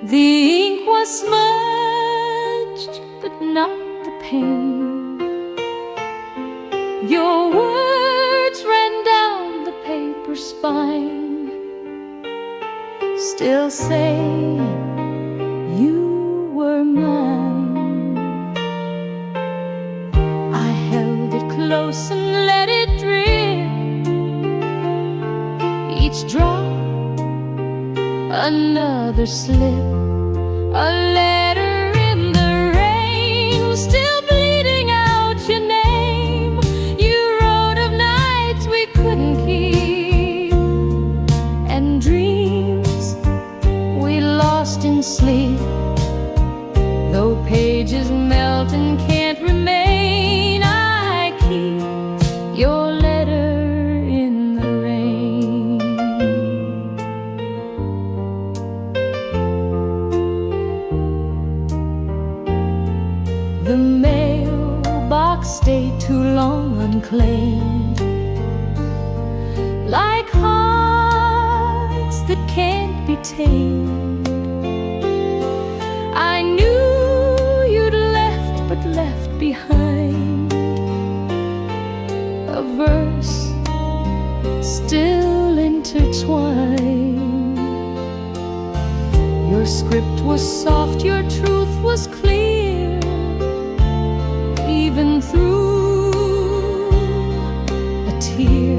The ink was smudged, but not the pain. Your words ran down the paper spine, still saying you were mine. I held it close and let it drip, each drop another slip, a letter in the rain, still bleeding out your name. You wrote of nights we couldn't keep, and dreams we lost in sleep. Though pages melt and can't remain, I keep your letter in the rain. The mailbox stayed too long unclaimed, like hearts that can't be tamed. I knew you'd left, but left behind a verse still intertwined. Your script was soft, your truth was clear, even through a tear.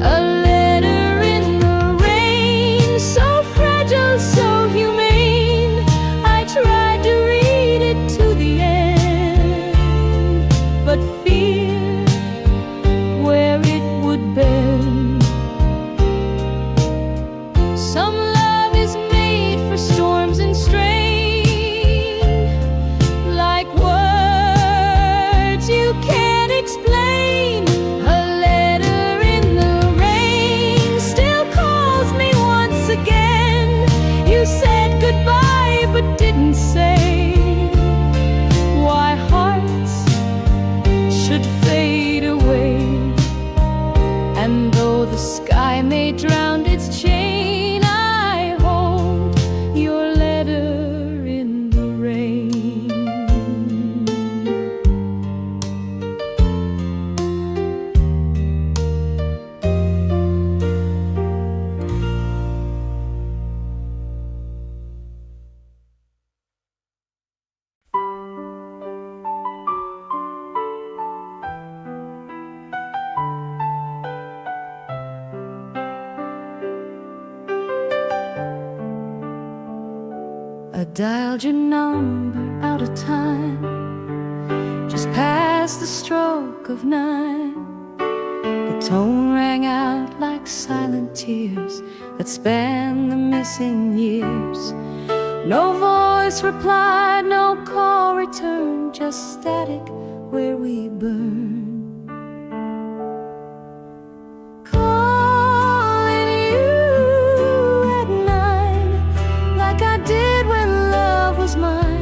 A letter in the rain, so fragile, so humane. I tried to read it to the end, but fear where it would bend. Some love is made for storms and strain, like words you can't explain. A letter in the rain still calls me once again. You said goodbye but didn't say why hearts should fade away. And though the sky may drown its chain, I hold your letter in the rain. I dialed your number out of time, just past the stroke of 9. The tone rang out like silent tears that span the missing years. No voice replied, no call returned, just static where we burned. Calling you at 9, like I did when love was mine.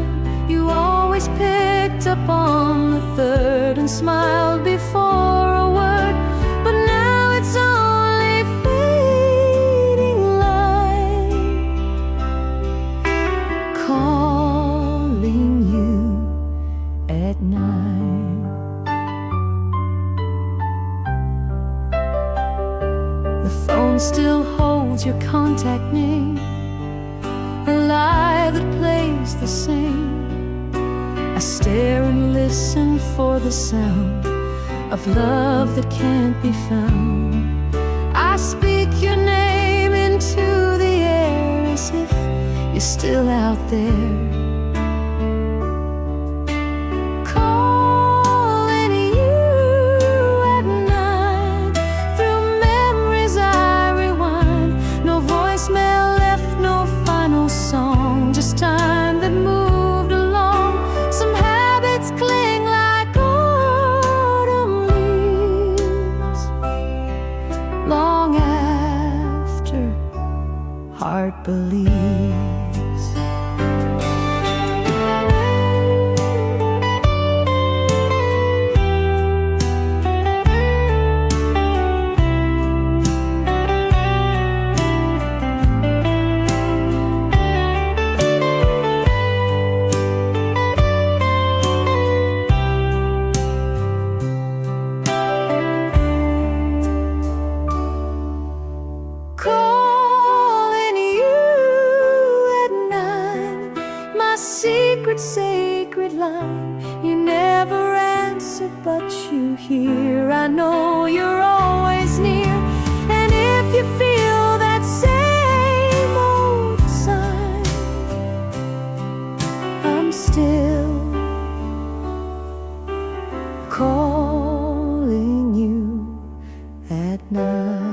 You always picked up on the third and smiled before a word, but now it's only fading light. Calling you at 9. The phone still holds your contact name, a lie that plays the same. I stare and listen for the sound of love that can't be found. I speak your name into the air as if you're still out there. Calling you at 9. Through memories I rewind. No voicemail left, no final song, just time that moved along. Some habits cling like autumn leaves, long after heart believes. sacred, sacred line. You never answer, but you hear. I know you're always near. And if you feel that same old sign, I'm still calling you at night.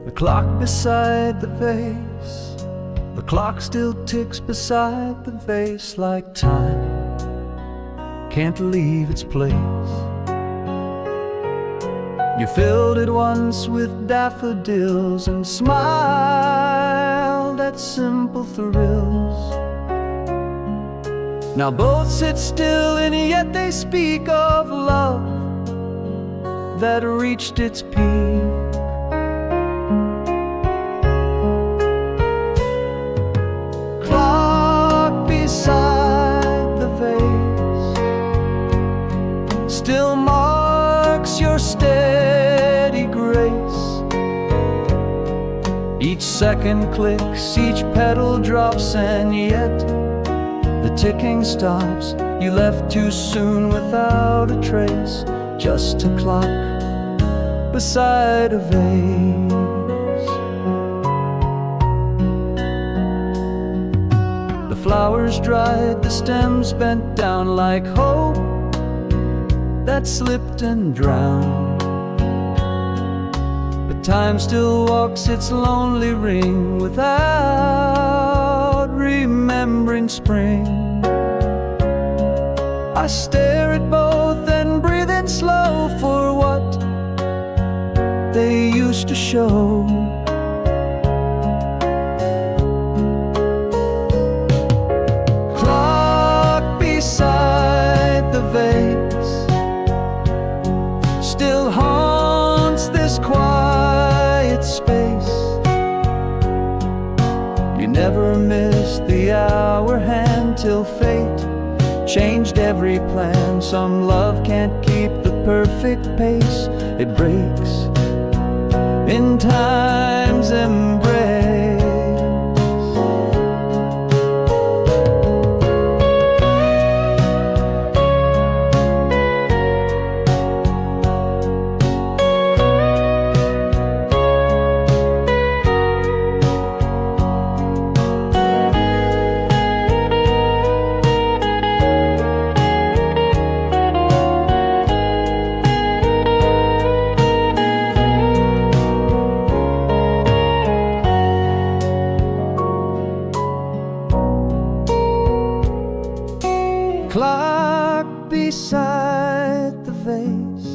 The clock beside the vase, the clock still ticks beside the vase like time can't leave its place. You filled it once with daffodils and smiled at simple thrills. Now both sit still and yet they speak of love that reached its peak. Beside the vase still marks your steady grace. Each second clicks, each petal drops, and yet the ticking stops. You left too soon without a trace, just a clock beside a vase. Flowers dried, the stems bent down like hope that slipped and drowned. But time still walks its lonely ring without remembering spring. I stare at both and breathe in slow for what they used to show. Beside the vase still haunts this quiet space. You never missed the hour hand till fate changed every plan. Some love can't keep the perfect pace, it breaks in time's embrace. Clock beside the vase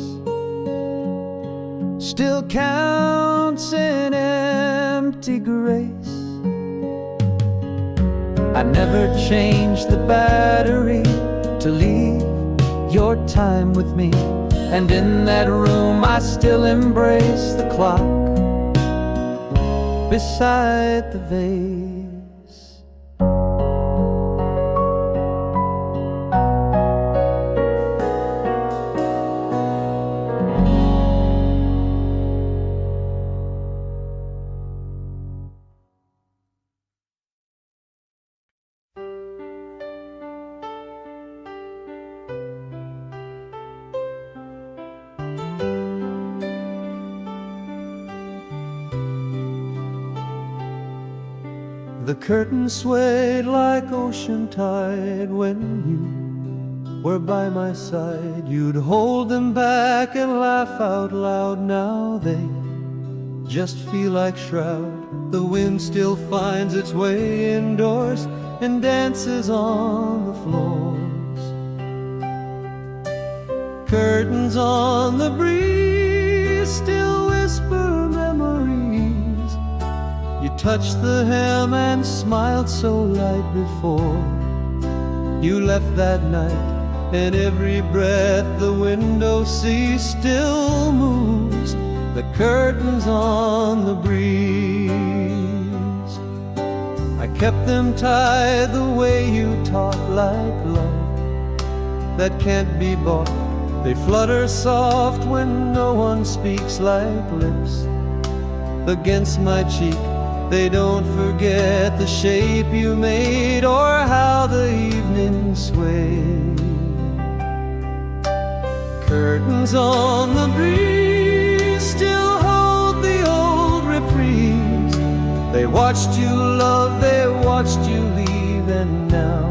still counts in empty grace. I never changed the battery to leave your time with me, and in that room I still embrace the clock beside the vase. The curtains swayed like ocean tide when you were by my side. You'd hold them back and laugh out loud. Now they just feel like shroud. The wind still finds its way indoors and dances on the floors. Curtains on the breeze still whisper memories. You touched the helm and smiled so light before you left that night. and every breath the window seat still moves the curtains on the breeze. I kept them tied the way you taught, like love that can't be bought. They flutter soft when no one speaks, like lips against my cheek. They don't forget the shape you made or how the evening swayed. Curtains on the breeze still hold the old reprise. They watched you love, they watched you leave, and now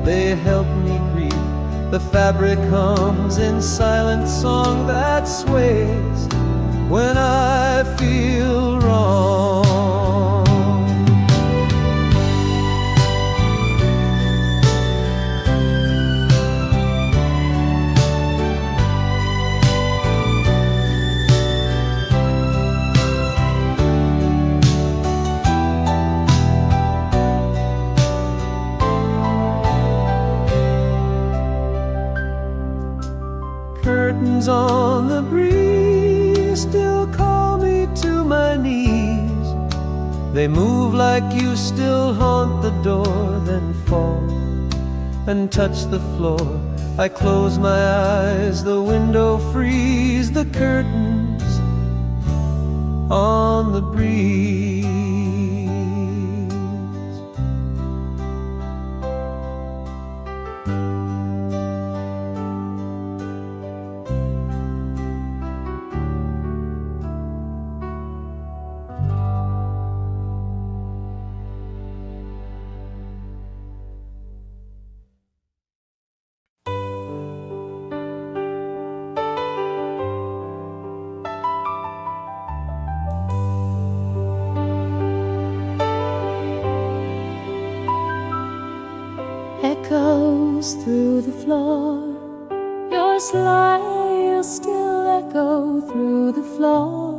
they help me grieve. The fabric hums in silent song that sways when I feel wrong. Curtains on the breeze still call me to my knees. They move like you still haunt the door, then fall and touch the floor. I close my eyes, the window frees, the curtains on the breeze. Echoes through the floor, your smile still echo through the floor.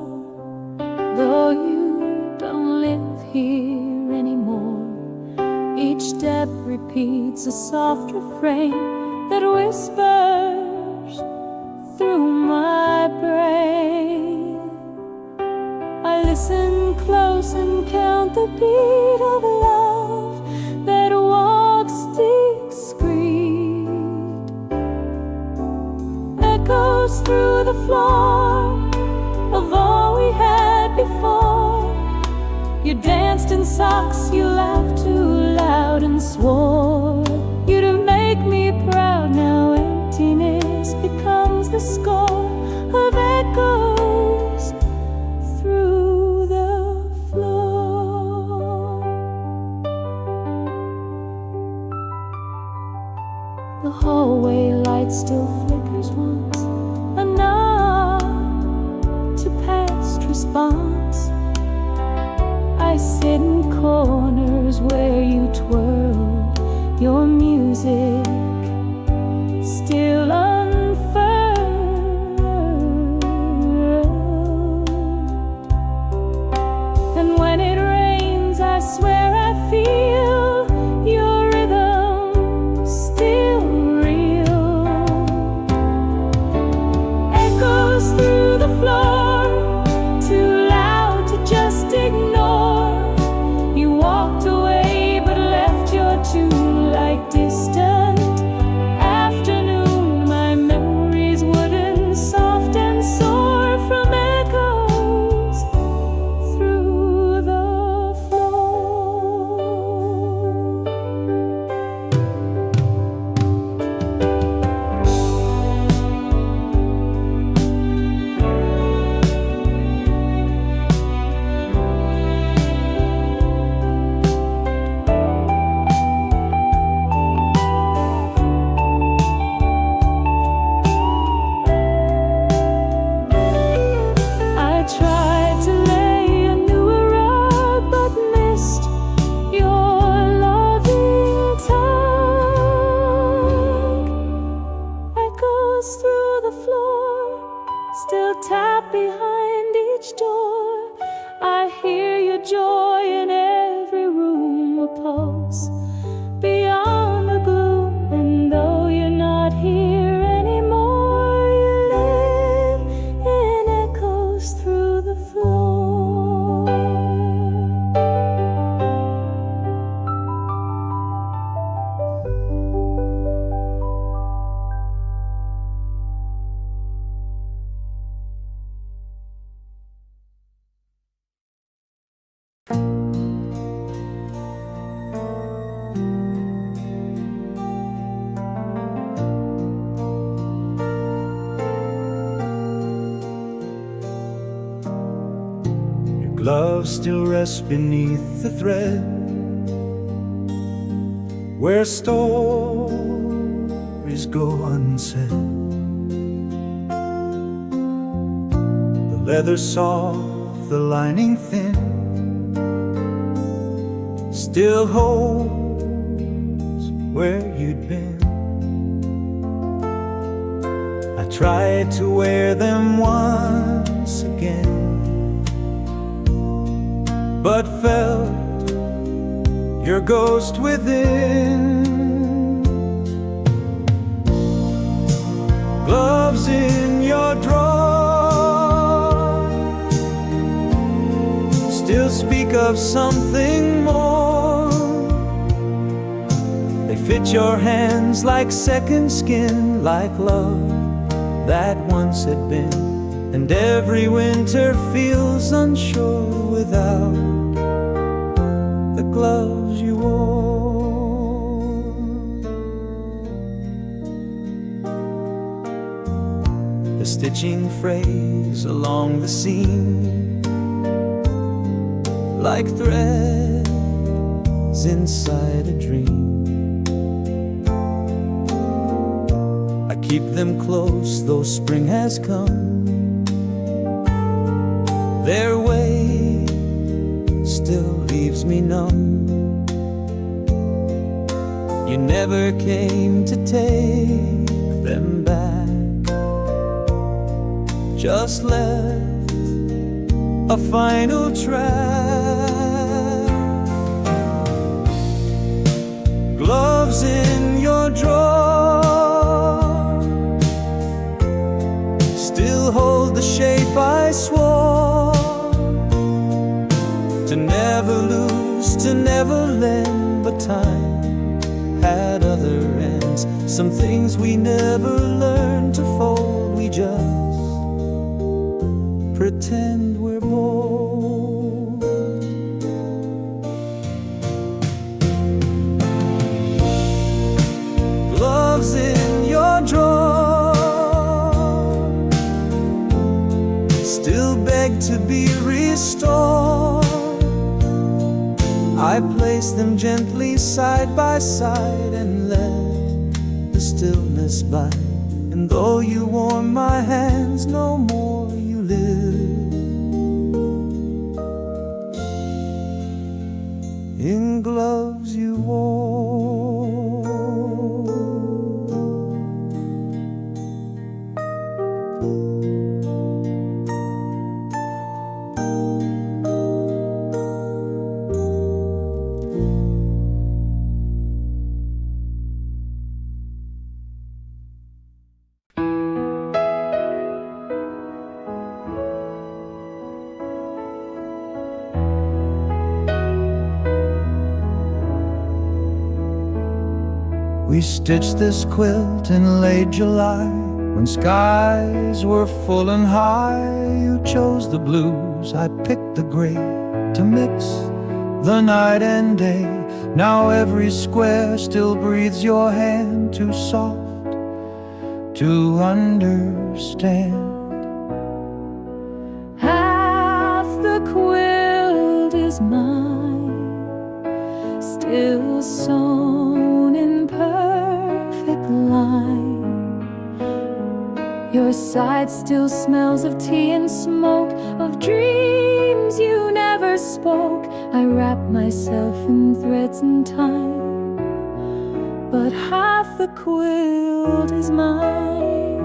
Though you don't live here anymore, each step repeats a soft refrain that whispers through my brain. I listen close and count the beat of love that walks discreet. Echoes through the floor of all we had before. You danced in socks, you laughed too loud and swore you'd make me proud. Now emptiness becomes the score of echoes through the floor. The hallway light still flickers once, a nod to past response. I sit in corners where you twirled your music, still unfurled. And when it rains, I swear I feel your rhythm still real. Echoes through the floor, too loud to just ignore. You walked away but left your tune like distant afternoon. My memories wooden, soft and sore from echoes through the floor. I tried to lay a newer rug but missed your loving tug. Echoes through the floor still tap behind each door. I hear your joy in every room, a pulse beyond the gloom. And though you're not Love still rests beneath the thread, where stories go unsaid. The leather soft, the lining thin, still holds where you'd been. I tried to wear them once again, but felt your ghost within. Gloves in your drawer still speak of something more. They fit your hands like second skin, like love that once had been. And every winter feels unsure without the gloves you wore. The stitching frays along the seam, like threads inside a dream. I keep them close though spring has come. Their way still leaves me numb. You never came to take them back, just left a final track. Gloves in your drawer still hold the shape I swore to never lose, to never lend. But time had other ends. Some things we never learned to fold. We just pretend we're bold. Gloves in your drawer still beg to be restored. I place them gently side by side and let the stillness bite. And though you warm my hands, no more you live in gloves you wore. We stitched this quilt in late July, when skies were full and high. You chose the blues, I picked the gray, to mix the night and day. Now every square still breathes your hand, too soft to understand. Half the quilt is mine, still sewn in perfect line. Your side still smells of tea and smoke, of dreams you never spoke. I wrap myself in threads and time, but half the quilt is mine.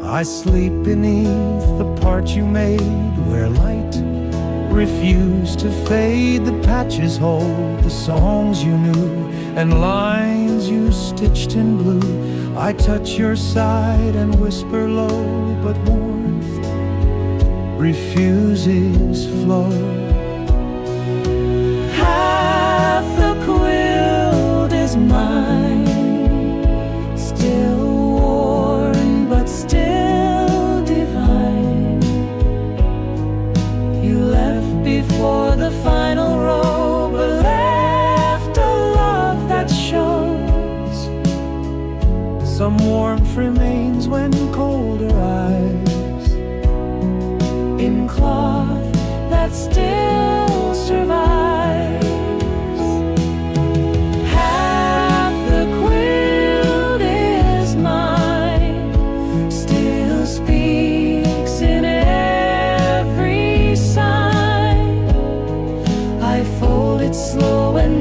I sleep beneath the part you made, where light refused to fade. The patches hold the songs you knew, and lines you stitched in blue. I touch your side and whisper low, but warmth refuses flow. Half the quilt is mine, still worn but still divine. You left before the final row, but left a love that shows. Some warmth remains when colder eyes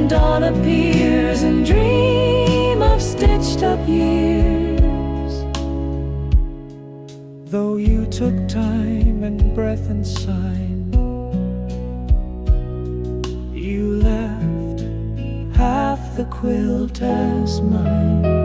when dawn appears and dream of stitched up years. Though you took time and breath and sign, you left half the quilt as mine.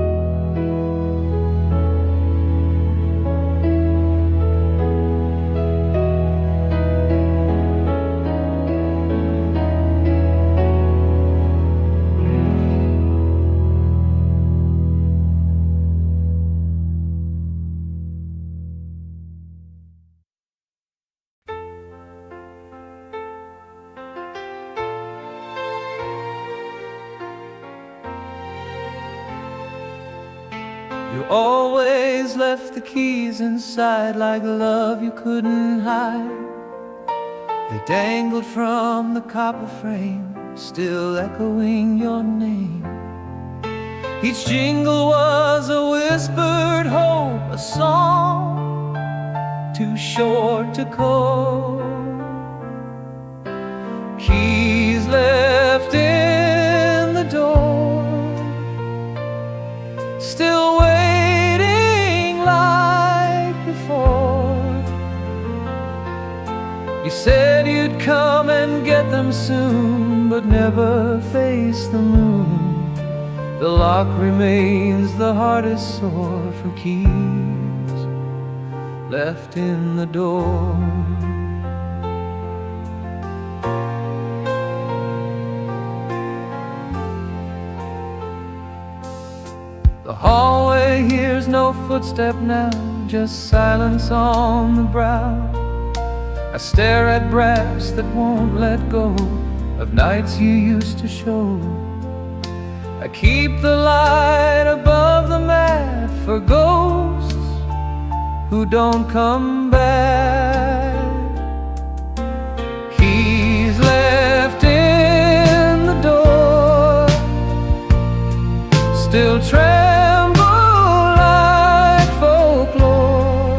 You always left the keys inside like love you couldn't hide. They dangled from the copper frame, still echoing your name. Each jingle was a whispered hope, a song too short to call. Keys left in the door, still waiting like before. You said you'd come and get them soon, but never face the moon. The lock remains the hardest sore for keys left in the door. The hallway hears no footstep now, just silence on the brow. I stare at brass that won't let go of nights you used to show. I keep the light above the mat for ghosts who don't come back. Keys left in the door, still tremble like folklore.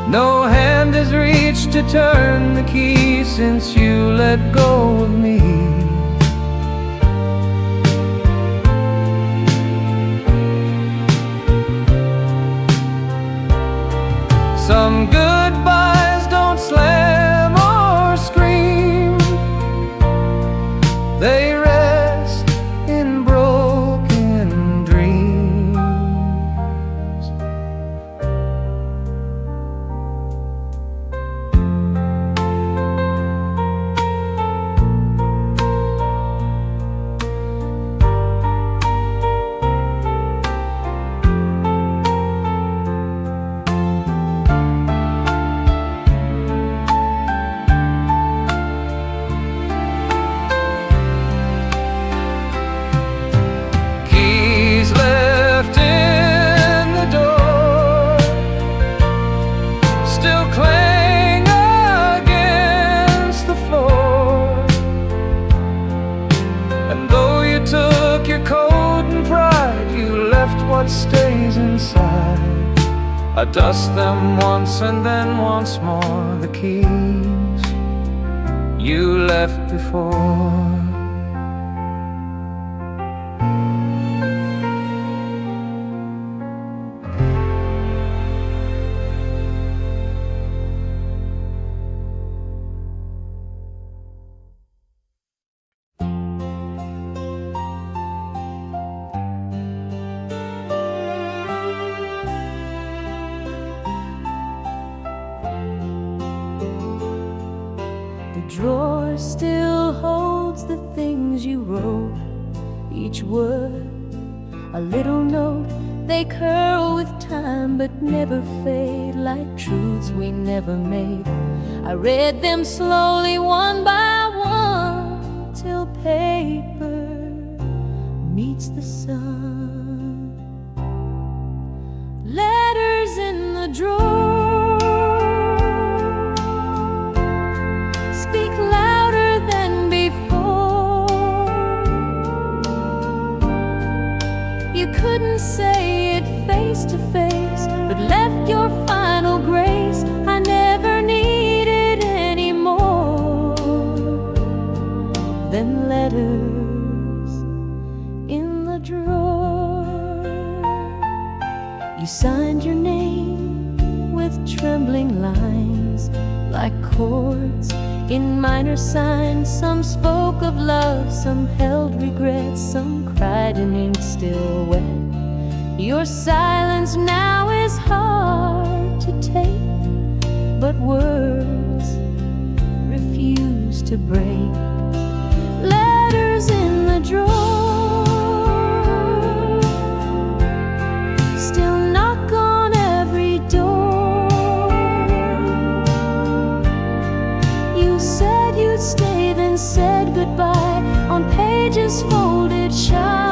No hand has reached to turn the key since you let go of me. Some goodbyes don't slam or scream, they rest in broken dreams. What stays inside, I dust them once and then once more. The keys you left before. The drawer still holds the things you wrote, each word a little note. They curl with time but never fade, like truths we never made. I read them slowly one by one till paper meets the sun. Letters in the drawer speak louder than before. You couldn't say it face to face, but left your final grace. I never needed any more than letters letters in the drawer. You signed your name with trembling lines, like chords in minor signs. Some spoke of love, some held regrets, some cried in ink still wet. Your silence now is hard to take, but words refuse to break. Letters in the drawer still knock on every door. You said you'd stay, then said goodbye on pages folded shy.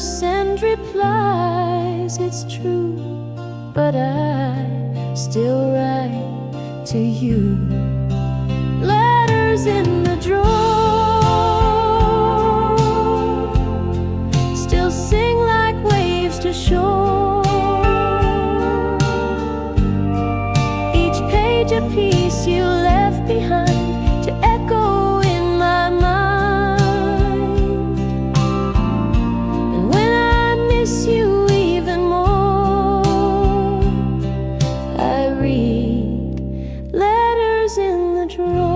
Send replies, it's true, but I still write to you. Letters in the drawer still sing like waves to shore. Each page a piece you left behind to echo in my mind. You even more, I read letters in the drawer.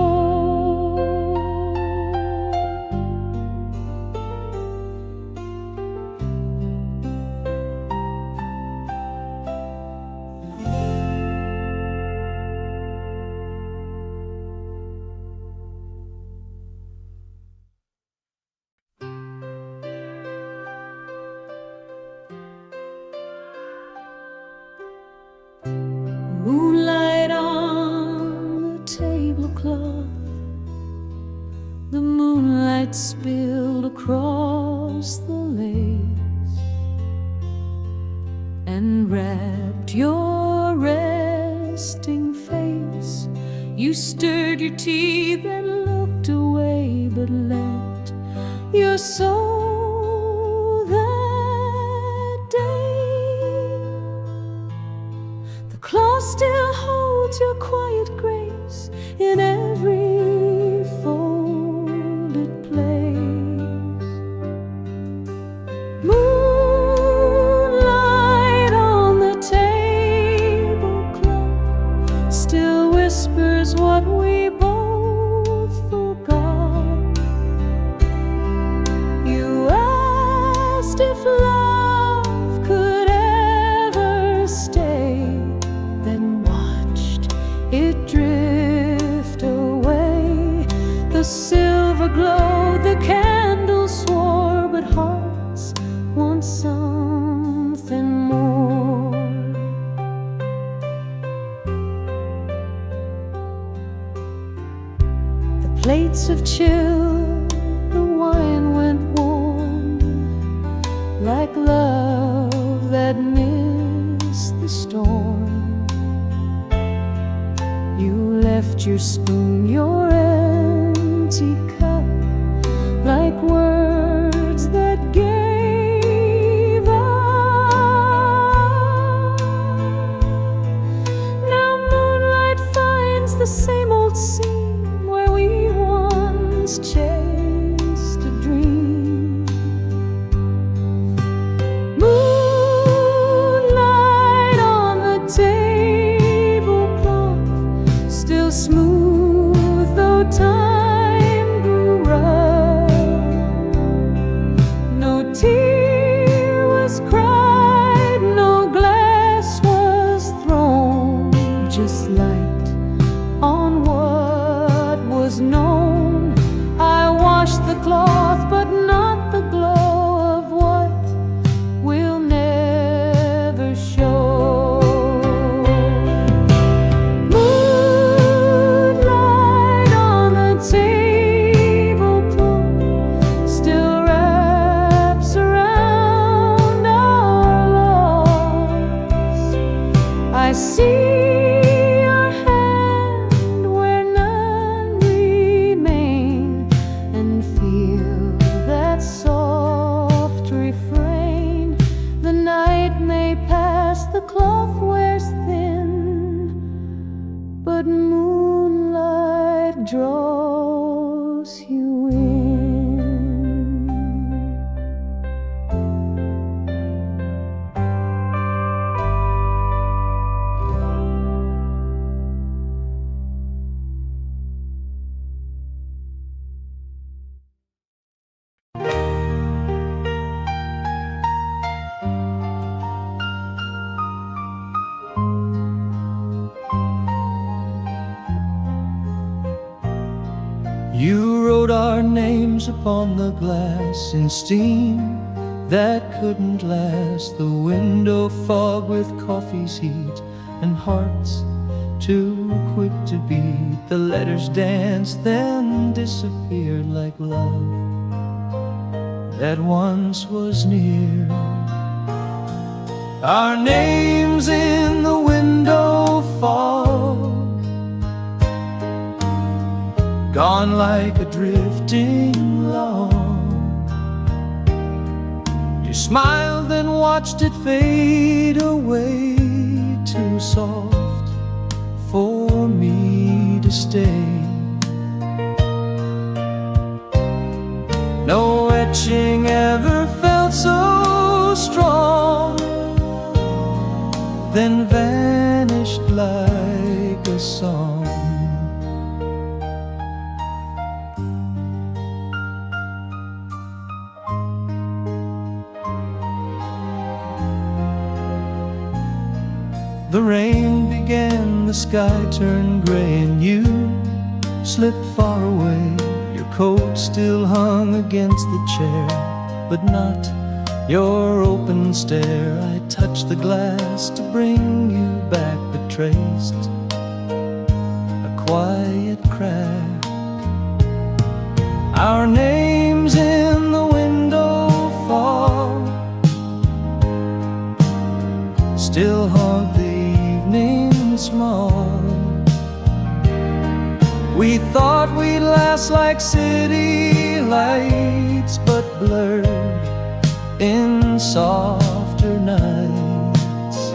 Moonlight on the tablecloth, the moonlight spilled across the lace and wrapped your resting face. You stirred your tea, then looked away, but let your soul that day. The cloth still holds your quiet grace in every folded place. Moonlight on the tablecloth still whispers what we both forgot. You asked if love could ever stay, then watched it drift away. The silver glowed, the candles swore, but hearts want something more. The plates have chilled, the wine went warm, like love that missed the storm. You left your spoon, your empty cup, like words that gave up. Now moonlight finds the same old scene where we once chased a dream. Moonlight on the tablecloth still smooth, though time grew rough. No tear was cried, no glass was thrown, just light on what was known. I washed the cloth, but not the glow of what will never show. Moonlight on the tablecloth still feel that soft refrain. The night may pass, the cloth wears thin, but moonlight draws you in. You wrote our names upon the glass in steam that couldn't last. The window fog with coffee's heat and hearts too quick to beat. The letters danced, then disappeared like love that once was near. Our names in the window fog, gone like a drifting log. You smiled and watched it fade away, too soft for me to stay. No etching ever felt so strong, then vanished like a song. The rain began, the sky turned gray, and you slipped far away. Your coat still hung against the chair, but not your open stare. I touched the glass to bring you back, but traced a quiet crack. Our names in the window fog still haunt the evening smog. We thought we'd last like city lights, but blurred in softer nights.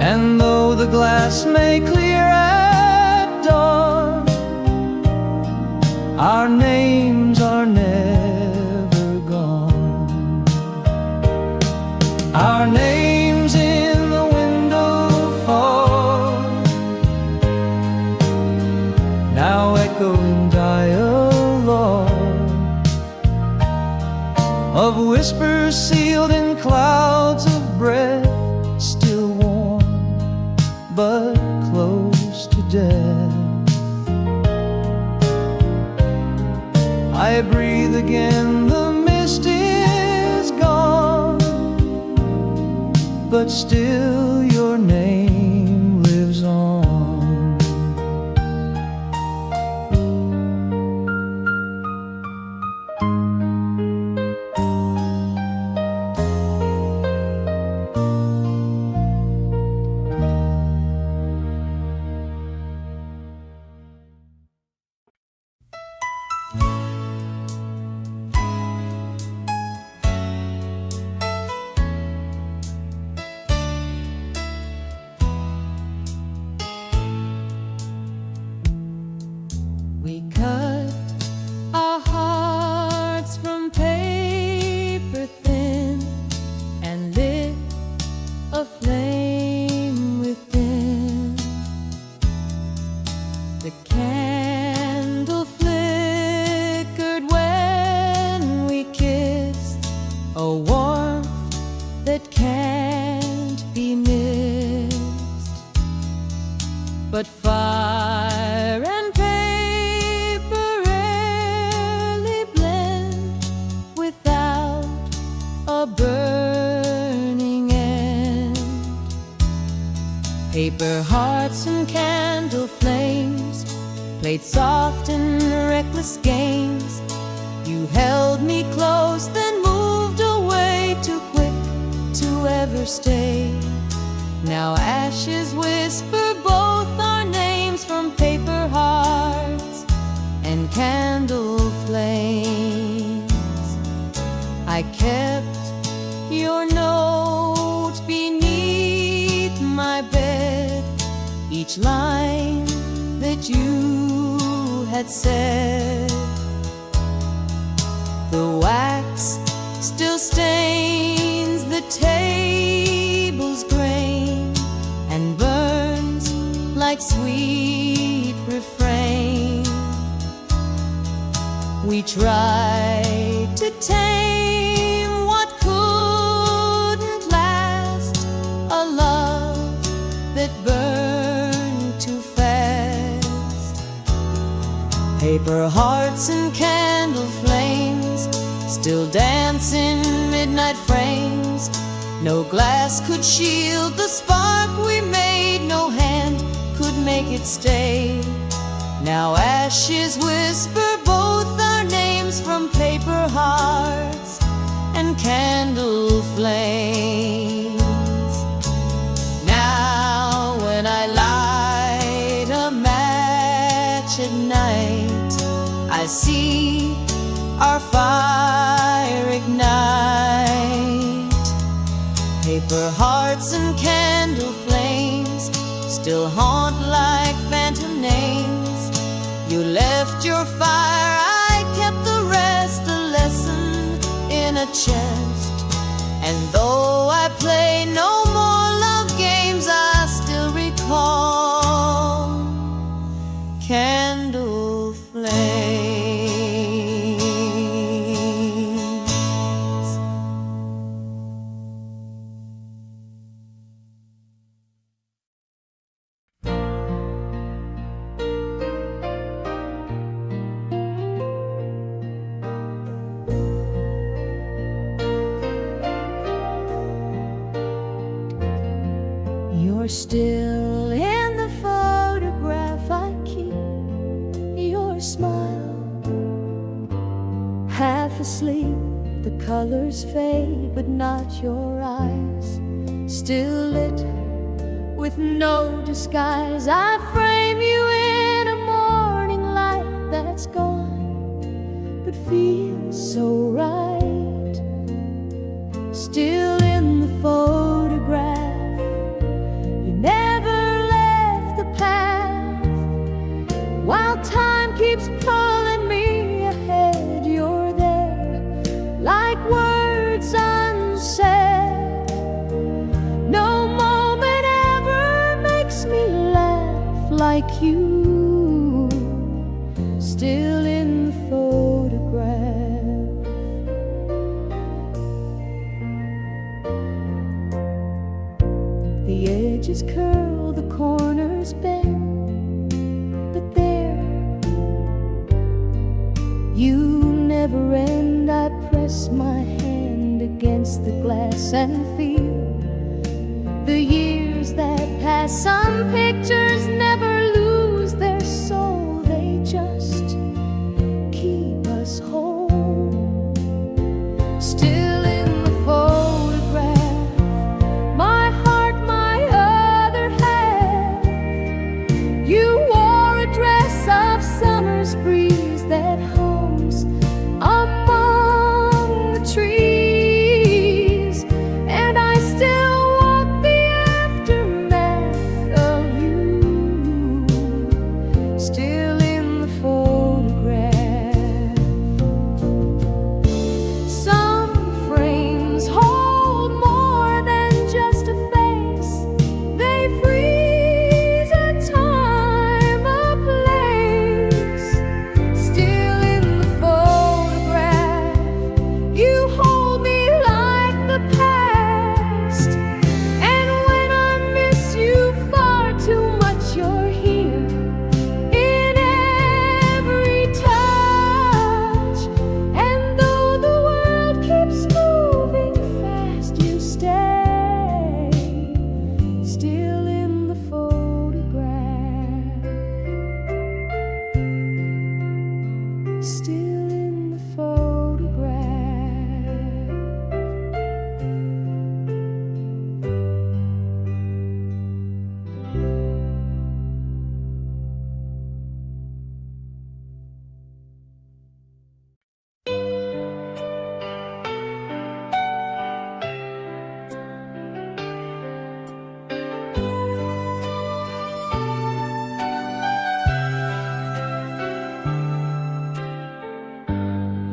And though the glass may clear at dawn, our names are never gone. Our names in the window fog now echo in dialogue of whispers sealed in clouds of breath, still warm but close to death. I breathe again, the mist is gone, but still your name lives on. We cut our hearts from paper thin and lit a flame within. The candle flickered when we kissed, a warmth that can't be missed. But fire and burning end. Paper hearts and candle flames played soft and reckless games. You held me close, then moved away, too quick to ever stay. Now ashes whisper both our names from paper hearts and candle flames. I kept your note beneath my bed, each line that you had said. The wax still stains the table's grain and burns like sweet refrain. We tried to tame what couldn't last, a love that burned too fast. Paper hearts and candle flames still dance in midnight frames. No glass could shield the spark we made, no hand could make it stay. Now ashes whisper both our names from paper hearts and candle flames. Now when I light a match at night, I see our fire ignite. Paper hearts and candle flames still haunt like phantom names. You left your fire, I kept the rest, a lesson in a chest. And though I play no more love games, I still recall candle flames. You're still in the photograph I keep. Your smile, half asleep, the colors fade, but not your eyes. Still lit with no disguise, I frame you in a morning light that's gone, but feels so right. Still in the photograph, never left the path. While time keeps pulling me ahead, you're there like words unsaid. No moment ever makes me laugh like you. Still in the photograph. The edges curl, the corners bend, but there you never end. I press my hand against the glass and feel the years that pass. Some pictures never lose their soul, they just keep us whole. Still in the photograph, my heart, my other half. You wore a dress of summer's breeze that hums among the trees, and I still walk the aftermath of you. Still in the photograph. Some frames hold more than just a face. They freeze a time, a place. Still in the photograph, you hold me like the past. And when I miss you far too much, you're here in every touch. And though the world keeps moving fast, you stay still in the photograph. Still in the photograph.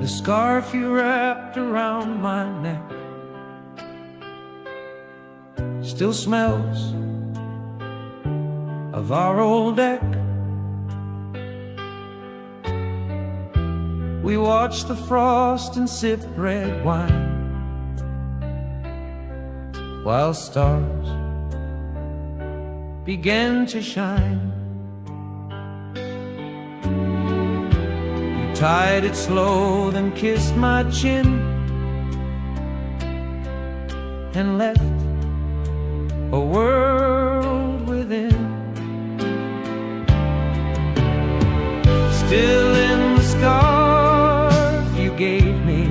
The scarf you wrapped around my neck still smells of our old deck. We watch the frost and sip red wine while stars began to shine. You tied it slow, then kissed my chin and left a world within. Still in the scarf you gave me,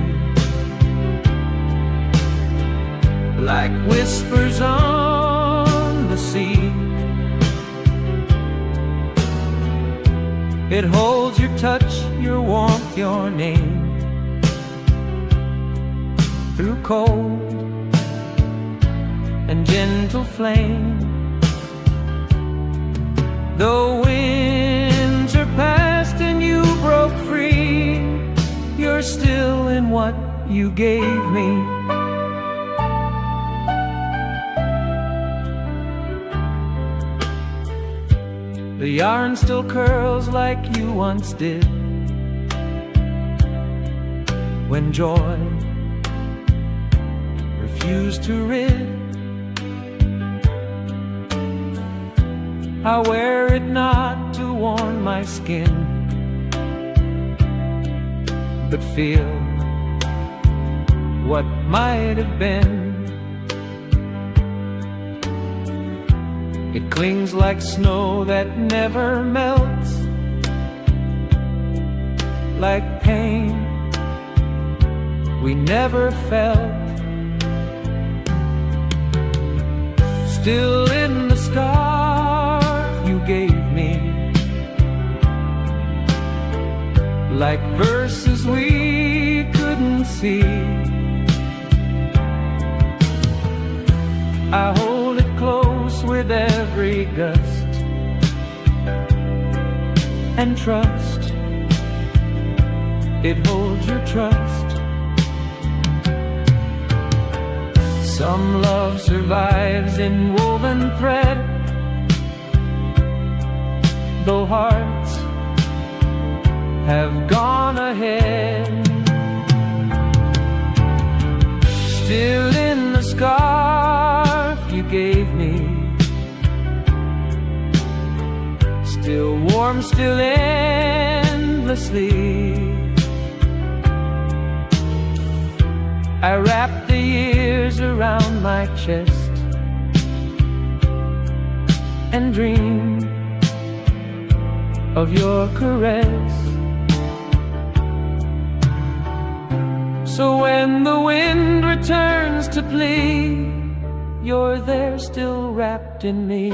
like whispers on the sea. It holds your touch, your warmth, your name through cold and gentle flame. The winter passed and you broke free, you're still in what you gave me. The yarn still curls like you once did, when joy refused to rid. I wear it not to warm my skin, but feel what might have been. It clings like snow that never melts, like pain we never felt. Still in the scarf you gave me, like verses we couldn't see. I hold it close with every gust and trust it holds your trust. Some love survives in woven thread, though hearts have gone ahead. Still in the scarf you gave me, still warm, still endlessly. I wrap the years around my chest and dream of your caress. So when the wind returns to plea, you're there still wrapped in me.